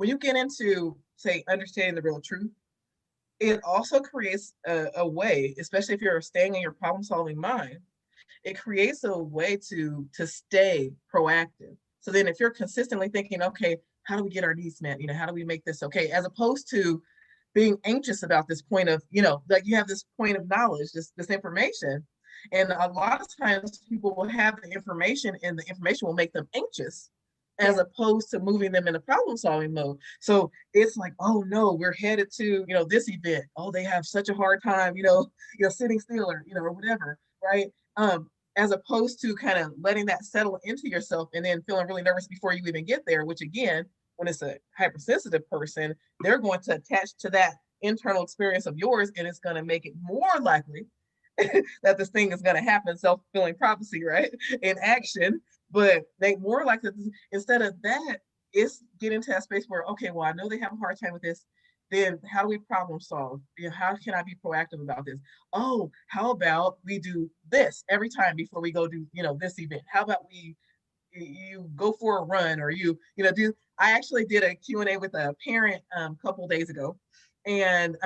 when you get into, say, understanding the real truth, it also creates a way, especially if you're staying in your problem-solving mind, it creates a way to stay proactive. So then if you're consistently thinking, okay, how do we get our needs met? How do we make this okay? As opposed to being anxious about this point of, like you have this point of knowledge, this information. And a lot of times people will have the information and the information will make them anxious as opposed to moving them in a problem solving mode. So it's like, oh no, we're headed to, this event. Oh, they have such a hard time, sitting still or whatever, right? As opposed to kind of letting that settle into yourself and then feeling really nervous before you even get there, which again, when it's a hypersensitive person, they're going to attach to that internal experience of yours, and it's going to make it more likely that this thing is going to happen, self-fulfilling prophecy, right, in action. But they more likely, instead of that, it's getting to that space where, okay, well, I know they have a hard time with this. Then how do we problem solve? How can I be proactive about this? Oh, how about we do this every time before we go do, this event? How about you go for a run, or do. I actually did a Q&A with a parent a couple days ago, and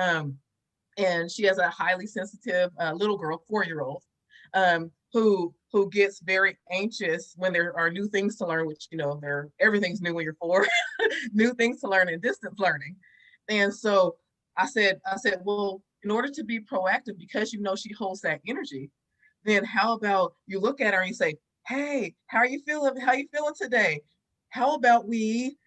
she has a highly sensitive little girl, 4-year-old, who gets very anxious when there are new things to learn, which everything's new when you're 4, new things to learn in distance learning. And so I said, well, in order to be proactive, because she holds that energy, then how about you look at her and you say, hey, how are you feeling? How are you feeling today? How about we,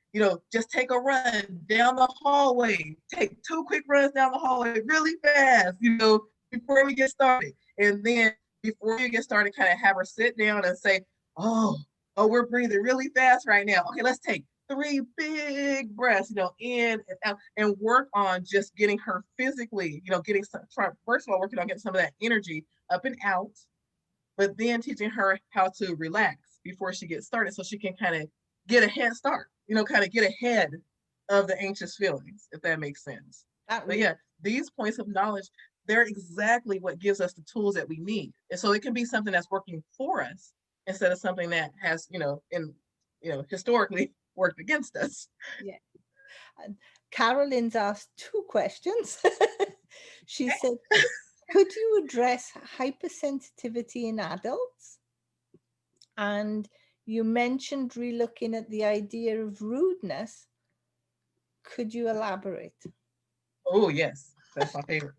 just take a run down the hallway, take 2 quick runs down the hallway really fast, before we get started. And then before you get started, kind of have her sit down and say, oh, we're breathing really fast right now. Okay, let's take 3 big breaths, in and out, and work on just getting her physically, first of all, working on getting some of that energy up and out, but then teaching her how to relax before she gets started so she can kind of get a head start, kind of get ahead of the anxious feelings, if that makes sense. But yeah, these points of knowledge, they're exactly what gives us the tools that we need. And so it can be something that's working for us instead of something that has, historically worked against us. Yeah. Carolyn's asked 2 questions. She said, could you address hypersensitivity in adults? And you mentioned relooking at the idea of rudeness. Could you elaborate? Oh, yes. That's my favorite.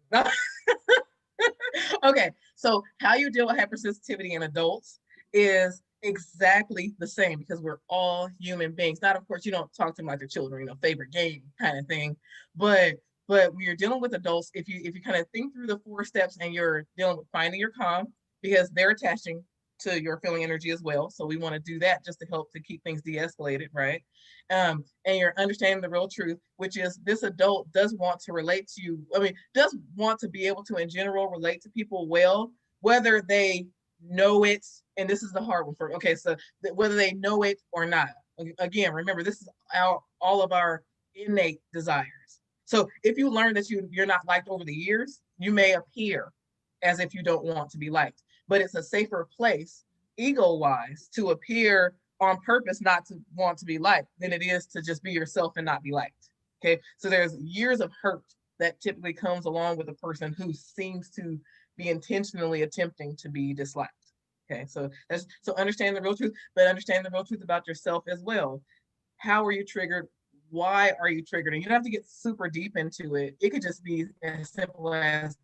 Okay. So how you deal with hypersensitivity in adults is exactly the same, because we're all human beings. Not, of course, you don't talk to them like they're children, favorite game kind of thing. But when you're dealing with adults, if you kind of think through the 4 steps and you're dealing with finding your calm, because they're attaching to your feeling energy as well. So we want to do that just to help to keep things de-escalated, right? And you're understanding the real truth, which is this adult does want to relate to you. Does want to be able to, in general, relate to people well, whether they know it, and this is the hard one for, okay, so whether they know it or not. Again, remember, this is all of our innate desires. So if you learn that you're not liked over the years, you may appear as if you don't want to be liked, but it's a safer place, ego-wise, to appear on purpose not to want to be liked than it is to just be yourself and not be liked. Okay, so there's years of hurt that typically comes along with a person who seems to be intentionally attempting to be disliked. Okay, so understand the real truth, but understand the real truth about yourself as well. How are you triggered? Why are you triggered? And you don't have to get super deep into it. It could just be as simple as,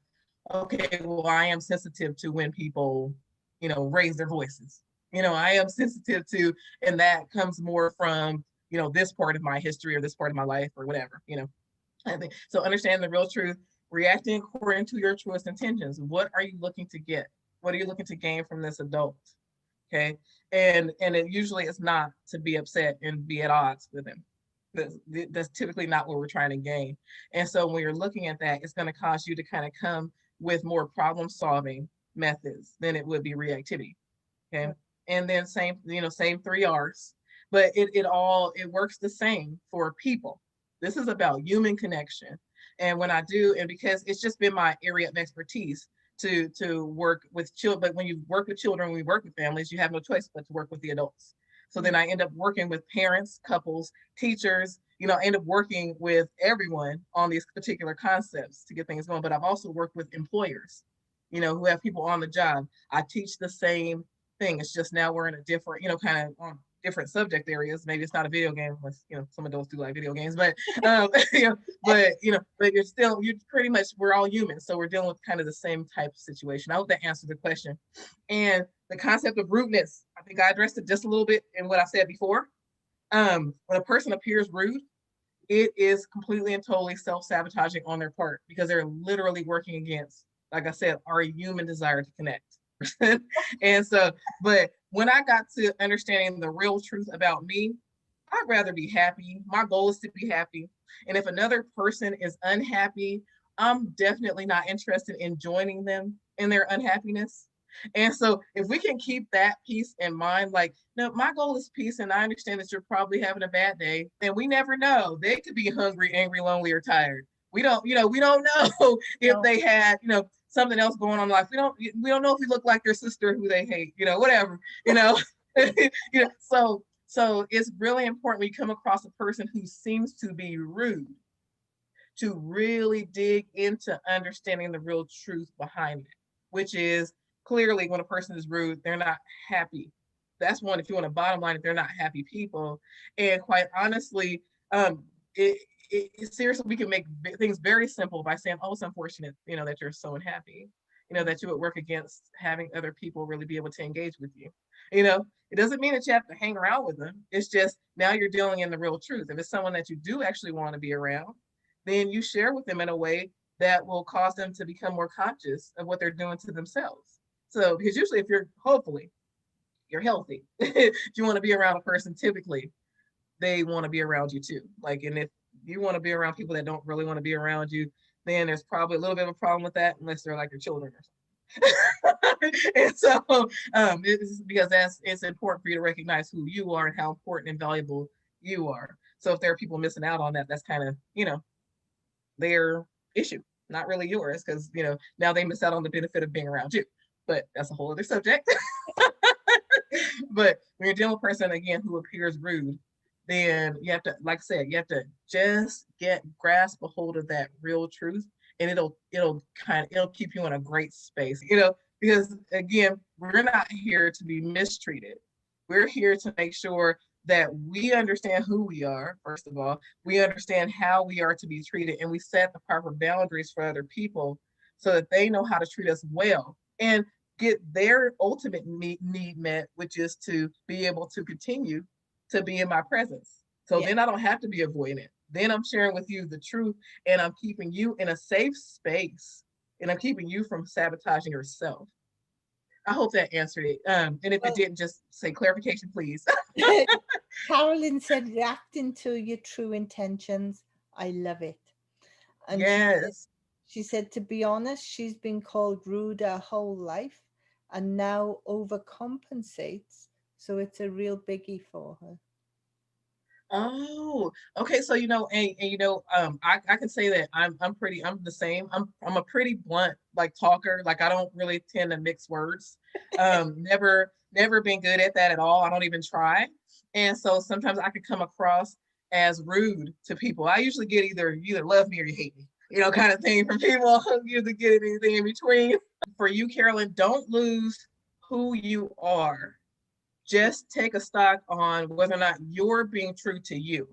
okay, well, I am sensitive to when people, raise their voices. I am sensitive to, and that comes more from, this part of my history or this part of my life or whatever, I think. So understand the real truth, reacting according to your truest intentions. What are you looking to get? What are you looking to gain from this adult? Okay. And it usually is not to be upset and be at odds with him. That's typically not what we're trying to gain. And so when you're looking at that, it's going to cause you to kind of come with more problem solving methods than it would be reactivity. Okay. And then same 3 R's, but it works the same for people. This is about human connection. And when I do, and because it's just been my area of expertise to work with children, but when you work with children, we work with families, you have no choice but to work with the adults. So then I end up working with parents, couples, teachers, I end up working with everyone on these particular concepts to get things going. But I've also worked with employers, who have people on the job. I teach the same thing. It's just now we're in a different, kind of on different subject areas. Maybe it's not a video game, unless, some adults do like video games, but, but you're pretty much, we're all human. So we're dealing with kind of the same type of situation. I hope that answers the question. And the concept of rudeness, I think I addressed it just a little bit in what I said before. When a person appears rude, it is completely and totally self-sabotaging on their part, because they're literally working against, like I said, our human desire to connect. And so, but when I got to understanding the real truth about me, I'd rather be happy. My goal is to be happy. And if another person is unhappy, I'm definitely not interested in joining them in their unhappiness. And so if we can keep that piece in mind, like, no, my goal is peace, and I understand that you're probably having a bad day, and we never know. They could be hungry, angry, lonely, or tired. We don't know if they had, something else going on in life. We don't know if we look like their sister who they hate, whatever, so it's really important when you come across a person who seems to be rude, to really dig into understanding the real truth behind it, which is clearly when a person is rude, they're not happy. That's one, if you want a bottom line, if they're not happy people. And quite honestly, seriously, we can make things very simple by saying, oh, it's unfortunate, that you're so unhappy, that you would work against having other people really be able to engage with you. It doesn't mean that you have to hang around with them. It's just now you're dealing in the real truth. If it's someone that you do actually want to be around, then you share with them in a way that will cause them to become more conscious of what they're doing to themselves. So, because usually if you're, hopefully, you're healthy, if you want to be around a person, typically they want to be around you too. Like, and if you want to be around people that don't really want to be around you, then there's probably a little bit of a problem with that, unless they're like your children or something. And so it's because it's important for you to recognize who you are and how important and valuable you are. So if there are people missing out on that, that's kind of, their issue, not really yours, because now they miss out on the benefit of being around you. But that's a whole other subject. But when you're dealing with a person, again, who appears rude, then you have to, like I said, you have to just grasp a hold of that real truth, and it'll keep you in a great space, because again, we're not here to be mistreated. We're here to make sure that we understand who we are. First of all, we understand how we are to be treated, and we set the proper boundaries for other people so that they know how to treat us well and get their ultimate need met, which is to be able to continue to be in my presence. So then I don't have to be avoiding it. Then I'm sharing with you the truth, and I'm keeping you in a safe space, and I'm keeping you from sabotaging yourself. I hope that answered it. And if it didn't, just say clarification, please. Carolyn said, reacting to your true intentions. I love it. And yes. she said, to be honest, she's been called rude her whole life and now overcompensates. So it's a real biggie for her. Oh, okay. So I can say that I'm the same. I'm a pretty blunt talker. Like, I don't really tend to mix words. Never been good at that at all. I don't even try. And so sometimes I could come across as rude to people. I usually get you either love me or you hate me, kind of thing from people. You either get anything in between. For you, Carolyn, don't lose who you are. Just take a stock on whether or not you're being true to you.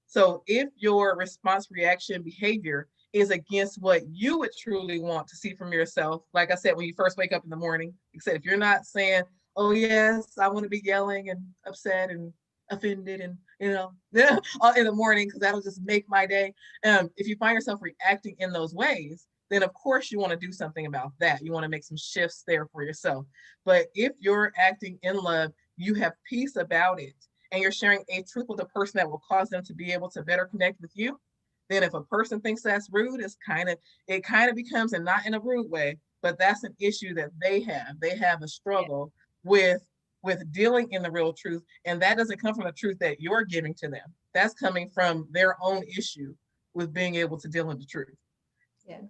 So if your response, reaction, behavior is against what you would truly want to see from yourself, like I said, when you first wake up in the morning, except if you're not saying, oh yes, I want to be yelling and upset and offended and in the morning, because that'll just make my day. If you find yourself reacting in those ways, then of course you want to do something about that. You want to make some shifts there for yourself. But if you're acting in love, you have peace about it, and you're sharing a truth with a person that will cause them to be able to better connect with you, then if a person thinks that's rude, it kind of becomes, and not in a rude way, but that's an issue that they have. They have a struggle with dealing in the real truth, and that doesn't come from the truth that you're giving to them. That's coming from their own issue with being able to deal in the truth. Yeah.